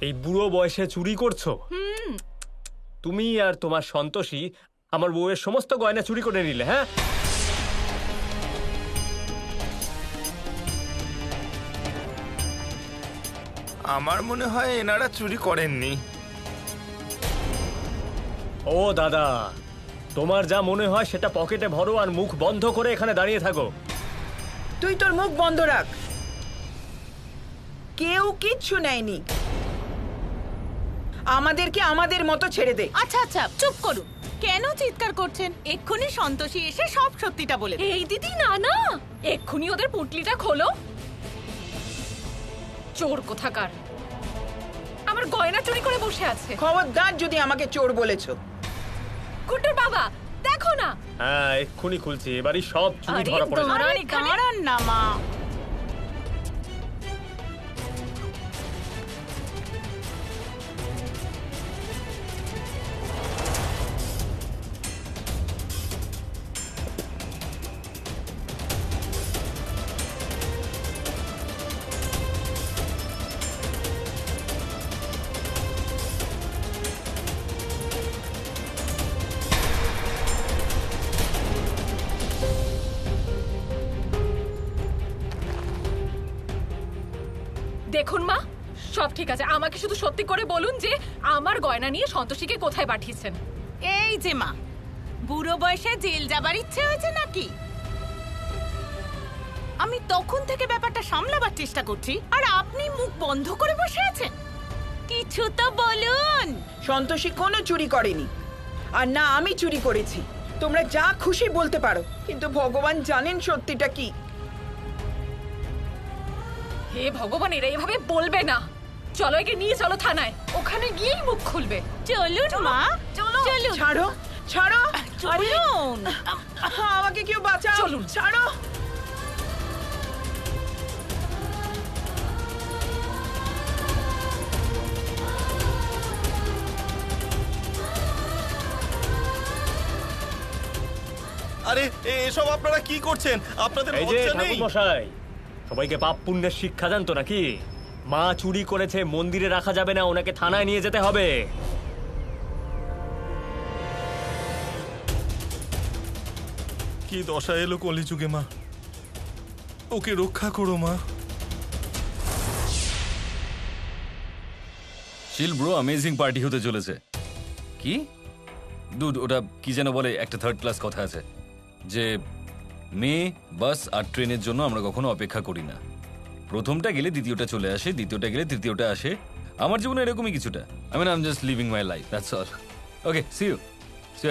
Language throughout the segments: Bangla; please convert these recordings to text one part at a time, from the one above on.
এই বুড়ো বয়সে চুরি করছো? তুমি আর তোমার সন্তোষী আমার বউয়ের সমস্ত গয়না চুরি করে নিলে। হ্যাঁ, আমার মনে হয় এনারা চুরি করেননি। ও দাদা, তোমার যা মনে হয় সেটা পকেটে ভরো আর মুখ বন্ধ করে এখানে দাঁড়িয়ে থাকো। তুই তোর মুখ বন্ধ রাখ। কেউ কিচ্ছু নেয়নি, আমাদেরকে আমাদের মতো ছেড়ে দে। আচ্ছা আচ্ছা, চুপ করুন। কেন চিৎকার করছেন? এক্ষুনি সন্তোষী এসে সব সত্যিটা বলে। এই দিদি, না না, এক্ষুনি ওদের পুঁটলিটা খোলো। চোর কোথাকার, আমার গয়না চুরি করে বসে আছে। খবরদার যদি আমাকে চোর বলেছো। কুটুর বাবা, দেখো না। হ্যাঁ, এক্ষুনি খুলছি, এবারই সব চুরি আরে ধরা পড়ে যাবে। দাঁড়ান না মা। দেখুন মা, সব ঠিক আছে, আমাকে শুধু সত্যি করে বলুন যে আমার গয়না নিয়ে সন্তোষীকে কোথায় পাঠিয়েছেন। এই যে মা, বুড়ো বয়সে জেল যাবার ইচ্ছে হয়েছে নাকি? আমি তখন থেকে ব্যাপারটা সামলাবার চেষ্টা করছি আর আপনি মুখ বন্ধ করে বসে আছেন। কিছু তো বলুন। সন্তোষী কোনো চুরি করেনি, আর না আমি চুরি করেছি। তোমরা যা খুশি বলতে পারো, কিন্তু ভগবান জানেন সত্যিটা কি। হে ভগবান, এরা এভাবে বলবে না। চলো, একে নিয়ে চলো থানায়, ওখানে গিয়েই মুখ খুলবে। চলুন মা, চলো। চলুন। ছাড়ো ছাড়ো, আরে চলুন। আমাকে কেউ বাঁচাও। চলুন। ছাড়ো। আরে এসব আপনারা কি করছেন? আপনাদের এই যে লজ্জা নেই? ঠাকুর মশাই, সবাইকে পাপ পুণ্যের শিক্ষা জানতো নাকি? মা চুরি করেছে, মন্দিরে রাখা যাবে না, ওনাকে থানায় নিয়ে যেতে হবে। কি দশা এলো কলিযুগে মা, ওকে রক্ষা করো মা। শিল ব্রো, অ্যামেজিং পার্টি হতে চলেছে। কি ডুড, ওটা কি যেন বলে, একটা থার্ড ক্লাস কথা আছে যে মেয়ে, বাস আর ট্রেনের জন্য আমরা কখনো অপেক্ষা করি না। প্রথমটা গেলে দ্বিতীয়টা চলে আসে, দ্বিতীয়টা গেলে তৃতীয়টা আসে। আমার জীবনে এরকমই কিছুটা। I mean, I am just living my life, that's all. Okay, see you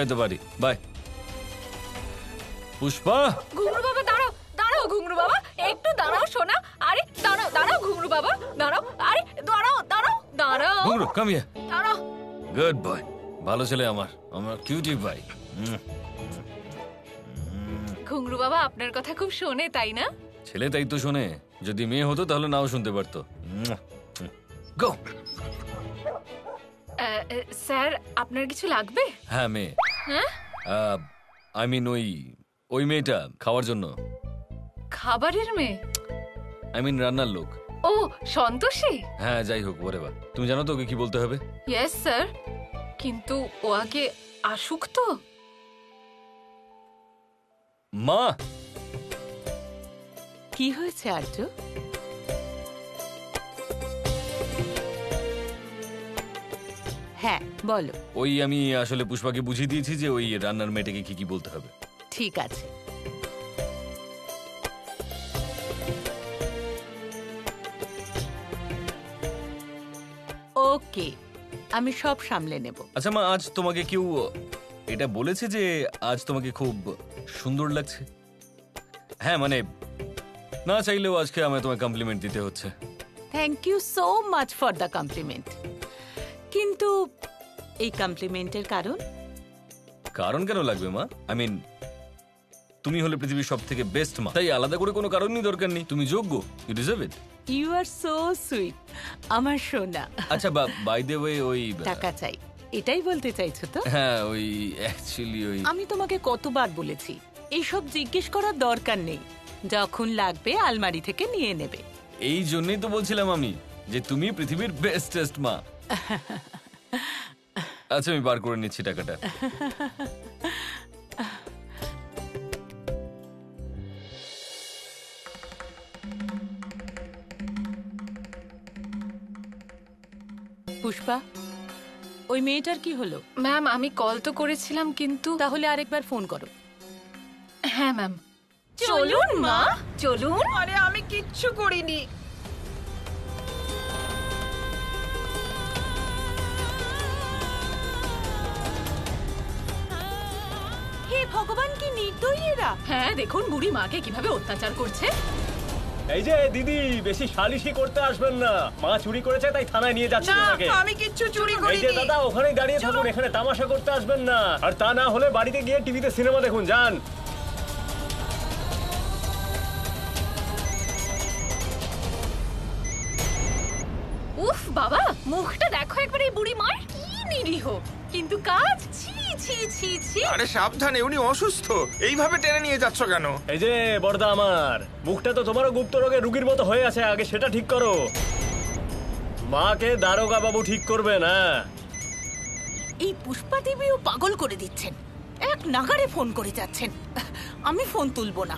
at the party, bye. Pushpa, ঘুঙরু বাবা, দাঁড়াও দাঁড়াও ঘুঙরু বাবা, একটু দাঁড়াও সোনা। আরে দাঁড়াও দাঁড়াও ঘুঙরু বাবা, দাঁড়াও। আরে দাঁড়াও দাঁড়াও দাঁড়াও ঘুঙরু, কাম হিয়ার। দাঁড়াও। গুড বয়, ভালো ছেলে আমার, আমার কিউটি ভাই। ঘুঙরু বাবা আপনার কথা খুব শোনে, তাই না? ছেলে তাই তো শোনে, যদি মেয়ে হতো তাহলে নাও শুনতে পারতো। গো। স্যার, আপনার কিছু লাগবে? হ্যাঁ, মেয়ে। হ্যাঁ, আই মিন ওই মেয়েটা খাওয়ার জন্য। খাবারের মেয়ে? আই মিন রান্নার লোক। ও, সন্তোষী? হ্যাঁ, যাই হোক, ওরেবা। তুমি জানো তো ওকে কি বলতে হবে? ইয়েস স্যার, কিন্তু ও আগে আসুক তো। মা। কি হয়েছে আর্য? হ্যাঁ বলো। ওই আমি আসলে পুষ্পাকে বুঝিয়ে দিয়েছি যে ওই রান্নার মেয়েটাকে কি কি বলতে হবে। ঠিক আছে। ওকে, আমি সব সামলে নেব। আচ্ছা মা, আজ তোমাকে কেউ এটা বলেছে যে আজ তোমাকে খুব সুন্দর লাগছে? হ্যাঁ, মানে না চাইলেও আজকে আমায় তোমায় কমপ্লিমেন্ট দিতে হচ্ছে। Thank you so much for the compliment. কিন্তু এই কমপ্লিমেন্টের কারণ? কারণ কেন লাগবে মা? আই মিন, তুমি হলে পৃথিবীর সব থেকে বেস্ট মা, তাই আলাদা করে কোনো কারণই দরকার নেই। তুমি যোগ্য, you deserve it. You are so sweet আমার সোনা। আচ্ছা, বাই দ্য ওয়ে, ওই টাকা চাই, এটাই বলতে চাইছো তো? হ্যাঁ, ওই অ্যাকচুয়ালি ওই আমি তোমাকে কতবার বলেছি এইসব জিজ্ঞেস করার দরকার নেই, যখন লাগবে আলমারি থেকে নিয়ে নেবে। এই জন্যই তো বলছিলাম আমি যে তুমি পৃথিবীর বেস্টেস্ট মা। আচ্ছা আমি বার করে নিচ্ছি টাকাটা। পুষ্পা, ওই মেয়েটার কি হলো? ম্যাম আমি কল তো করেছিলাম কিন্তু তাহলে আরেকবার ফোন করো। হ্যাঁ ম্যাম। চলুন মা, চলুন। আরে আমি কিচ্ছু করিনি। হে ভগবান, কি নির্দয়ী এরা! হ্যাঁ দেখুন বুড়ি মাকে কিভাবে অত্যাচার করছে। এই যে দিদি, বেশি সালিশি করতে আসবেন না। মা চুরি করেছে তাই থানায় নিয়ে যাচ্ছি না, তোমাকে। আমি কিচ্ছু চুরি এই যে করিনি। দাদা, ওখানেই দাঁড়িয়ে থাকুন, এখানে তামাশা করতে আসবেন না। আর তা না হলে বাড়িতে গিয়ে টিভিতে সিনেমা দেখুন, যান। উফ বাবা, মুখটা দেখো একবার এই বুড়ি মার, কি নিরীহ। কিন্তু কাজ, ছি ছি ছি ছি। আরে সাবধানে, উনি অসুস্থ, এইভাবে টেনে নিয়ে যাচ্ছ কেন? এই যে বড়দা আমার, মুখটা তো তোমারও গুপ্ত রোগে রুগীর মতো হয়ে আছে, আগে সেটা ঠিক করো। মাকে দারোগা বাবু ঠিক করবে না। এই পুষ্পা দেবীও পাগল করে দিচ্ছেন, এক নাগারে ফোন করে যাচ্ছেন। আমি ফোন তুলবো না।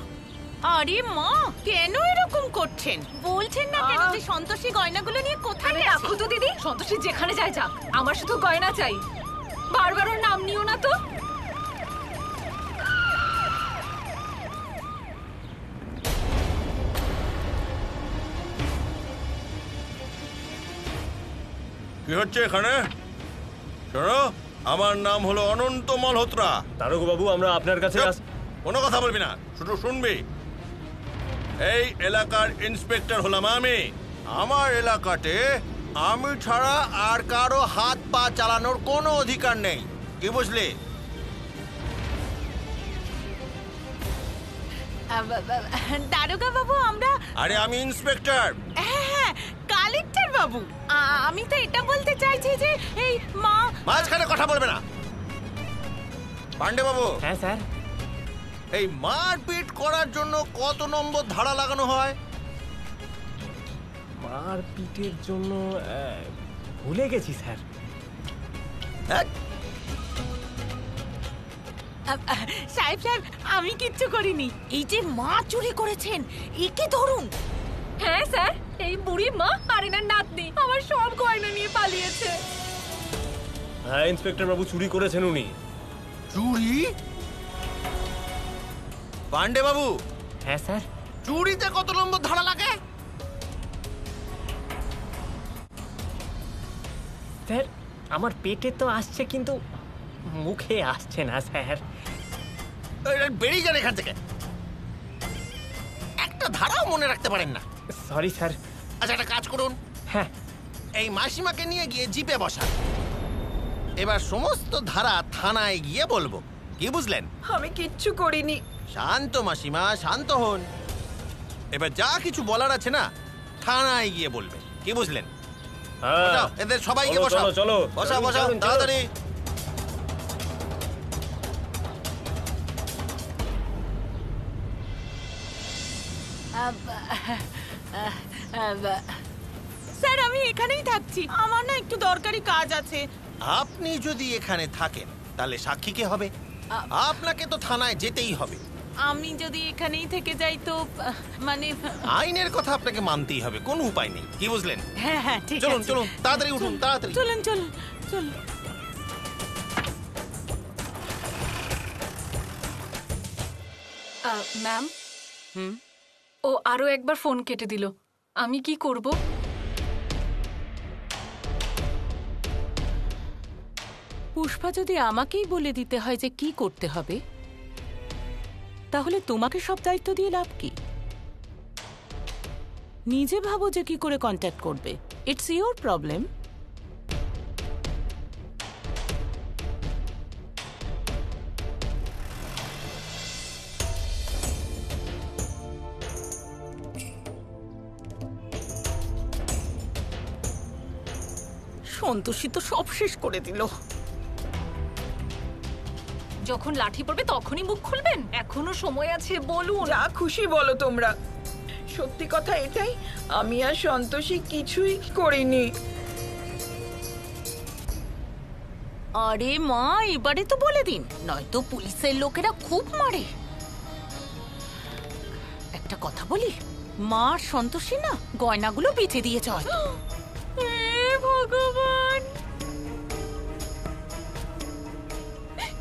আরে মা, কেন এরকম করছেন? বলছেন না কেন যে সন্তোষী গয়নাগুলো নিয়ে কোথায় আরে গেছে? রাখো তো দিদি, সন্তোষী যেখানে যায় যাক, আমার শুধু গয়না চাই। বারবার ওর নাম নিও না তো। কি হচ্ছে এখানে? শোনো, আমার নাম হলো অনন্ত মালহোত্রা। দারোগা বাবু, আমরা আপনার কাছে চুপ! কোনো কথা বলবি না, শুধু শুনবি। এই এলাকার ইন্সপেক্টর হলাম আমি। আমার এলাকাতে আমি ছাড়া আর কারো হাত পা চালানোর কোনো অধিকার নেই, কি বুঝলি? দারোগা বাবু, আমরা আরে আমি ইন্সপেক্টর। হ্যাঁ, কালেক্টর বাবু। আমি তো এটা বলতে চাইছি যে এই মা। মাঝখানে কথা বলবে না। পান্ডে বাবু, হ্যাঁ স্যার। এই মারপিট করার জন্য কত নম্বর ধারা লাগানো হয়? মারপিটের জন্য ভুলে গেছি স্যার। হ্যাঁ? সাহেব সাহেব, আমি কিচ্ছু করিনি। এই যে মা চুরি করেছেন, একে ধরুন। হ্যাঁ স্যার, এই বুড়ি মা আর এনার নাতনি আমার সব গয়না নিয়ে পালিয়েছে। হ্যাঁ ইন্সপেক্টর বাবু, চুরি করেছেন উনি। চুরি? পান্ডে বাবু, হ্যাঁ স্যার। চুরিতে কত নম্বর ধারা লাগে? স্যার, আমার পেটে তো আসছে কিন্তু মুখে আসছে না স্যার। বেরিয়ে যান এখান থেকে, একটা ধারাও মনে রাখতে পারেন না। Sorry sir. আচ্ছা একটা কাজ করুন, হ্যাঁ। এই মাসিমাকে নিয়ে গিয়ে জিপে বসান। এবার সমস্ত ধারা থানায় গিয়ে বলবো, কি বুঝলেন? আমি কিচ্ছু করিনি। শান্ত মাসিমা, শান্ত হন। এবার যা কিছু বলার আছে না, থানায় গিয়ে বলবে, কি বুঝলেন? হ্যাঁ। বসাও, এদের সবাইকে চলো, বসাও। চলো, চলো। বসাও চলুন, বসাও চলুন, চলুন। তাড়াতাড়ি। স্যার, আমি এখানেই থাকছি, আমার না একটু দরকারি কাজ আছে। আপনি যদি এখানে থাকেন তাহলে সাক্ষী কে হবে? আপনাকে তো থানায় যেতেই হবে। আমি যদি এখানেই থেকে যাই তো মানে আইনের কথা আপনাকে মানতেই হবে, কোনো উপায় নেই, কি বুঝলেন? হ্যাঁ হ্যাঁ, ঠিক আছে। চলুন চলুন, তাড়াতাড়ি উঠুন, তাড়াতাড়ি। চলুন চলুন চলুন। ম্যাম, ও আরো একবার ফোন কেটে দিল। আমি কি করব? পুষ্পা যদি আমাকেই বলে দিতে হয় যে কি করতে হবে, তাহলে তোমাকে সব দায়িত্ব দিয়ে লাভ কি? নিজে ভাবো যে কি করে কন্ট্যাক্ট করবে। It's your problem. সন্তোষী তো সব শেষ করে দিল। যখন লাঠি পড়বে তখনই মুখ খুলবেন? এখনো সময় আছে, বলুন। যা খুশি বলো তোমরা। সত্যি কথা এটাই, আমি আর সন্তোষী কিছুই করিনি। আরে মা, এবারে তো বলে দিন, নয়তো পুলিশের লোকেরা খুব মারে। একটা কথা বলি, মা আর সন্তোষী না গয়নাগুলো বেঁচে দিয়েছে হয়তো। ভগবান,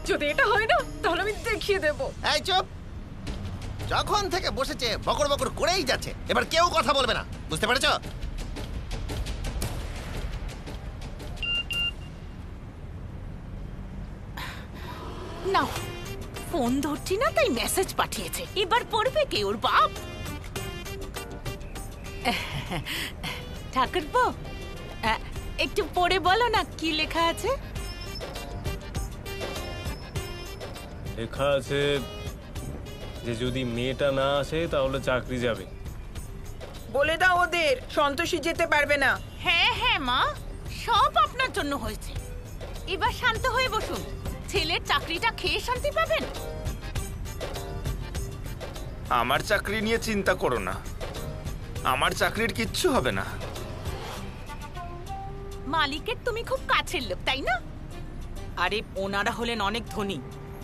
যদি এটা হয় না তাহলে আমি দেখিয়ে দেবো। এই চুপ! যখন থেকে বসেছে বকর বকর করেই যাচ্ছে, এবার কেউ কথা বলবে না, বুঝতে পেরেছ? না, ফোন ধরছি না তাই মেসেজ পাঠিয়েছে, এবার পড়বে কে? ওর বাপ? ঠাকুরপো, একটু পড়ে বলো না কি লেখা আছে। লেখা আছে যে যদি মেয়েটা না আসে তাহলে চাকরি যাবে। বলে দাও ওদের সন্তোষী যেতে পারবে না। হ্যাঁ হ্যাঁ মা, সব আপনার জন্য হয়েছে। এবার শান্ত হয়ে বসুন, ছেলের চাকরিটা খেয়ে শান্তি পাবেন। আমার চাকরি নিয়ে চিন্তা করো না, আমার চাকরির কিচ্ছু হবে না। মালিকের তুমি খুব কাছের লোক, তাই না? আরে ওনারা হলেন অনেক ধনী।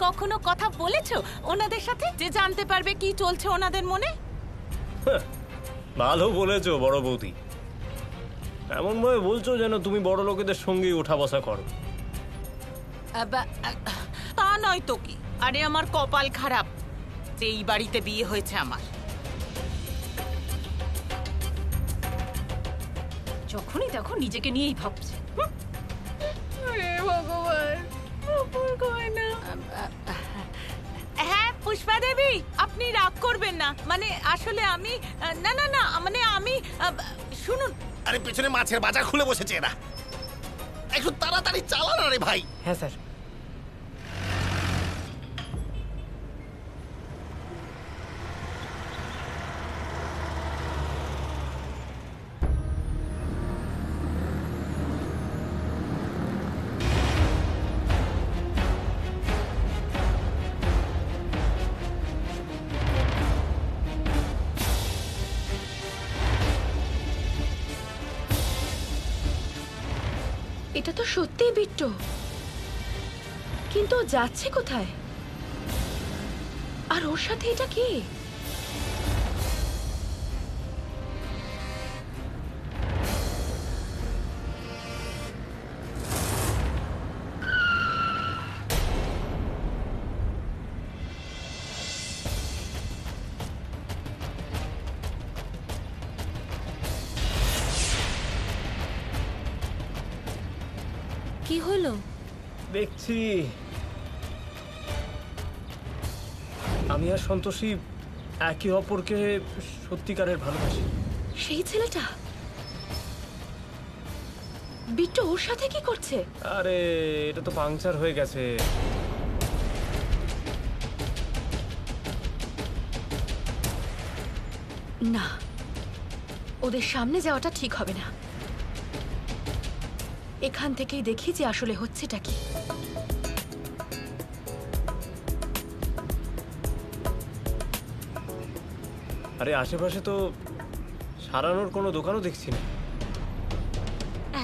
কখনো কথা বলেছো ওনাদের সাথে যে জানতে পারবে কি চলছে ওনাদের মনে? হ্যাঁ, ভালো বলেছো বড় বৌদি। এমন ভাবে বলছো যেন তুমি বড় লোকেদের সঙ্গেই ওঠা বসা করো। তা নয় তো কি। আরে আমার কপাল খারাপ যে এই বাড়িতে বিয়ে হয়েছে আমার। যখনই দেখো নিজেকে নিয়েই ভাবছে। ভগবান, হ্যাঁ পুষ্পা দেবী, আপনি রাগ করবেন না। মানে আসলে আমি না না না মানে আমি শুনুন। আরে পেছনে মাছের বাজার খুলে বসেছে এরা, একটু তাড়াতাড়ি চালান। আরে ভাই! হ্যাঁ স্যার। এটা তো সত্যিই বিট্টু, কিন্তু ও যাচ্ছে কোথায়? আর ওর সাথে এটা কি? কি হলো? দেখছি আমি আর সন্তোষী একে অপরকে সত্যিকারের ভালোবাসি। সেই ছেলেটা বিট্টু ওর সাথে কি করছে? আরে এটা তো পাংচার হয়ে গেছে। না, ওদের সামনে যাওয়াটা ঠিক হবে না। এখান থেকেই দেখি যে আসলে হচ্ছেটা কি। আরে আশেপাশে তো সারানোর কোনো দোকানও দেখছি না।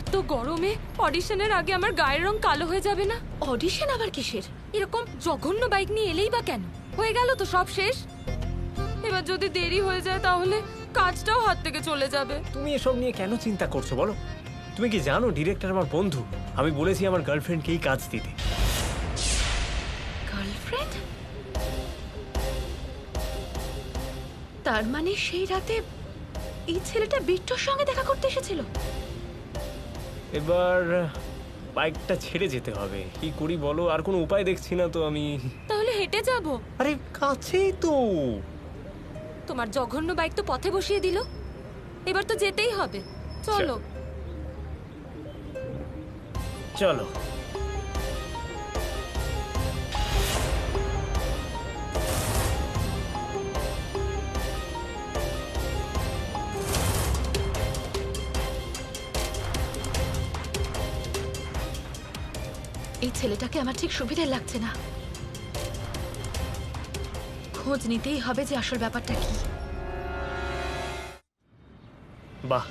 এত গরমে অডিশনের আগে আমার গায়ের রং কালো হয়ে যাবে না? অডিশন আবার কিসের? এরকম জঘন্য বাইক নিয়ে এলেই বা কেন? হয়ে গেল তো সব শেষ। এবার যদি দেরি হয়ে যায় তাহলে কাজটাও হাত থেকে চলে যাবে। তুমি এসব নিয়ে কেন চিন্তা করছো বলো? তুমি কি জানো ডিরেক্টর আমার বন্ধু? আমি বলেছি আমার গার্লফ্রেন্ডকেই কাজ দিতে। গার্লফ্রেন্ড? তার মানে সেই রাতে এই ছেলেটা বিট্টুর সঙ্গে দেখা করতে এসেছিল? এবার বাইকটা ছেড়ে যেতে হবে। কি করি বলো? আর কোনো উপায় দেখছি না তো আমি। তাহলে হেঁটে যাব? আরে কাছেই তো। তোমার জঘন্য বাইক তো পথে বসিয়ে দিল, এবার তো যেতেই হবে। চলো চলো। এই ছেলেটাকে আমার ঠিক সুবিধে লাগছে না। খোঁজ নিতেই হবে যে আসল ব্যাপারটা কি। বাহ,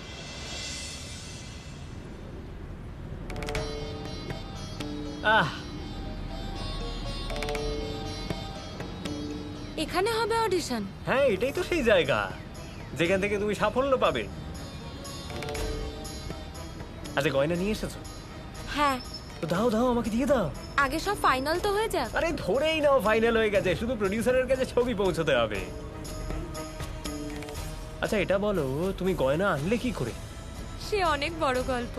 এখানে হবে অডিশন? হ্যাঁ এটাই তো সেই জায়গা যেখান থেকে তুমি সাফল্য পাবে। আচ্ছা গয়না নিয়ে এসেছো? হ্যাঁ। তো দাও দাও, আমাকে দিয়ে দাও। আগে সব ফাইনাল তো হয়ে যাক। আরে ধরেই নাও ফাইনাল হয়ে গেছে, শুধু প্রডিউসারের কাছে ছবি পৌঁছতে হবে। আচ্ছা এটা বলো, তুমি গয়না আনলে কি করে? সে অনেক বড় গল্প।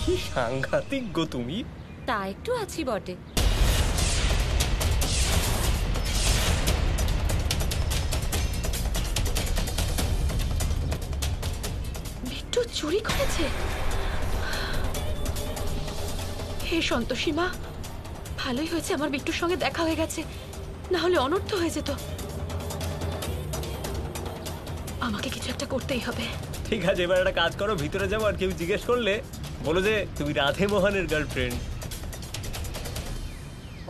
কি সাংঘাতিক গো তুমি। তা একটু আছি বটে। বিট্টু চুরি করেছে? হে সন্তোষী মা, ভালোই হয়েছে আমার বিট্টুর সঙ্গে দেখা হয়ে গেছে, না হলে অনর্থ হয়ে যেত। আমাকে কিছু একটা করতেই হবে। ঠিক আছে, এবার একটা কাজ করো, ভিতরে যাবো, আর কেউ জিজ্ঞেস করলে বলো যে তুমি রাধে মোহনের গার্লফ্রেন্ড।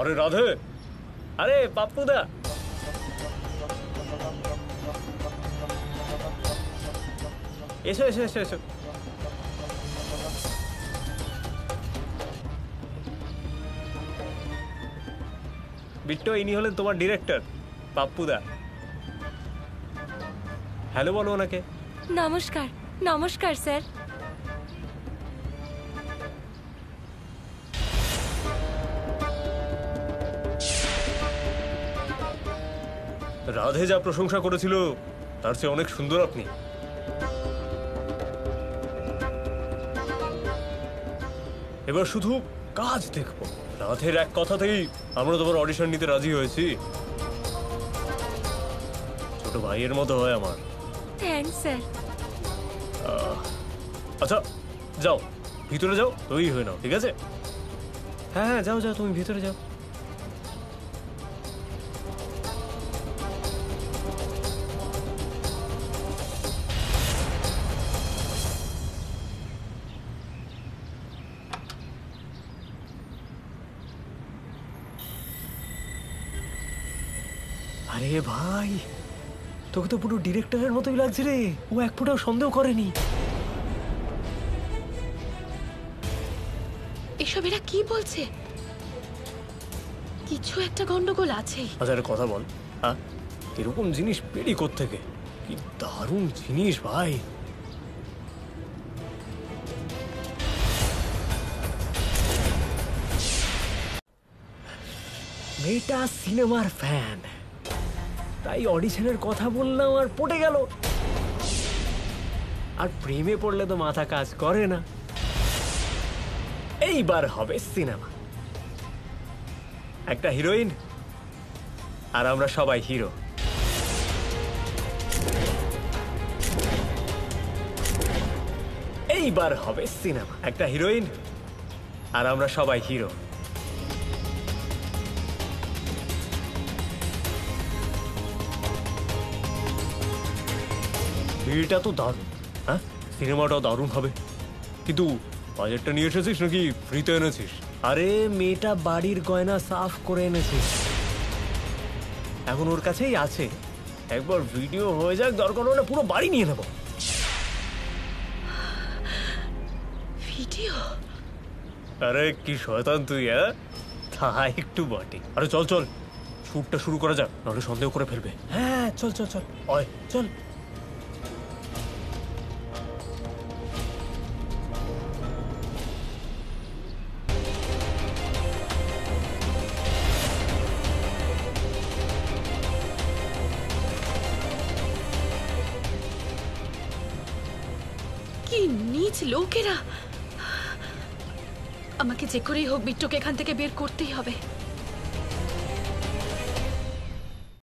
আরে রাধে, আরে পাপ্পুদা, এসো এসো এসো এসো। বিট্টু, ইনি হলেন তোমার ডিরেক্টর পাপ্পুদা। হ্যালো বলো ওনাকে। নমস্কার। নমস্কার স্যার। রাধে যা প্রশংসা করেছিল তার চেয়ে অনেক সুন্দর আপনি। এবার শুধু কাজ দেখবো। রাধের এক কথাতেই আমরা তোমার অডিশন নিতে রাজি হয়েছি। ছোট ভাইয়ের মতো হয় আমার। Thanks sir. আচ্ছা যাও, ভিতরে যাও, তৈরি হয়ে নাও, ঠিক আছে? হ্যাঁ হ্যাঁ যাও যাও, তুমি ভিতরে যাও। আরে ভাই, তোকে তো পুরো ডিরেক্টরের মতোই লাগছে রে। ও এক ফোঁটাও সন্দেহ করেনি। এসব এরা কি বলছে? কিছু একটা গন্ডগোল আছেই। আচ্ছা একটা কথা বল, হ্যাঁ এরকম জিনিস পেরি কোত্থেকে? কি দারুণ জিনিস ভাই। মেয়েটা সিনেমার ফ্যান, তাই অডিশনের কথা বললাম আর পড়ে গেল। আর প্রেমে পড়লে তো মাথা কাজ করে না। এইবার হবে সিনেমা, একটা হিরোইন আর আমরা সবাই হিরো। এইবার হবে সিনেমা, একটা হিরোইন আর আমরা সবাই হিরো। এটা তো দারুণ। হ্যাঁ সিনেমাটাও দারুণ হবে, কিন্তু বাজেটটা নিয়ে এসেছিস নাকি ফ্রিতে এনেছিস? আরে মেয়েটা বাড়ির গয়না সাফ করে এনেছিস, এখন ওর কাছেই আছে। একবার ভিডিও হয়ে যাক, দরকার হলে পুরো বাড়ি নিয়ে নেব। ভিডিও? আরে কি শয়তান তুই, হ্যাঁ তা একটু বটে। আরে চল চল, শুটটা শুরু করা যাক, নাহলে সন্দেহ করে ফেলবে। হ্যাঁ চল চল চল, অয় চল। কি নীচ লোকেরা! আমাকে যে করেই হোক বিট্টুকে এখান থেকে বের করতেই হবে।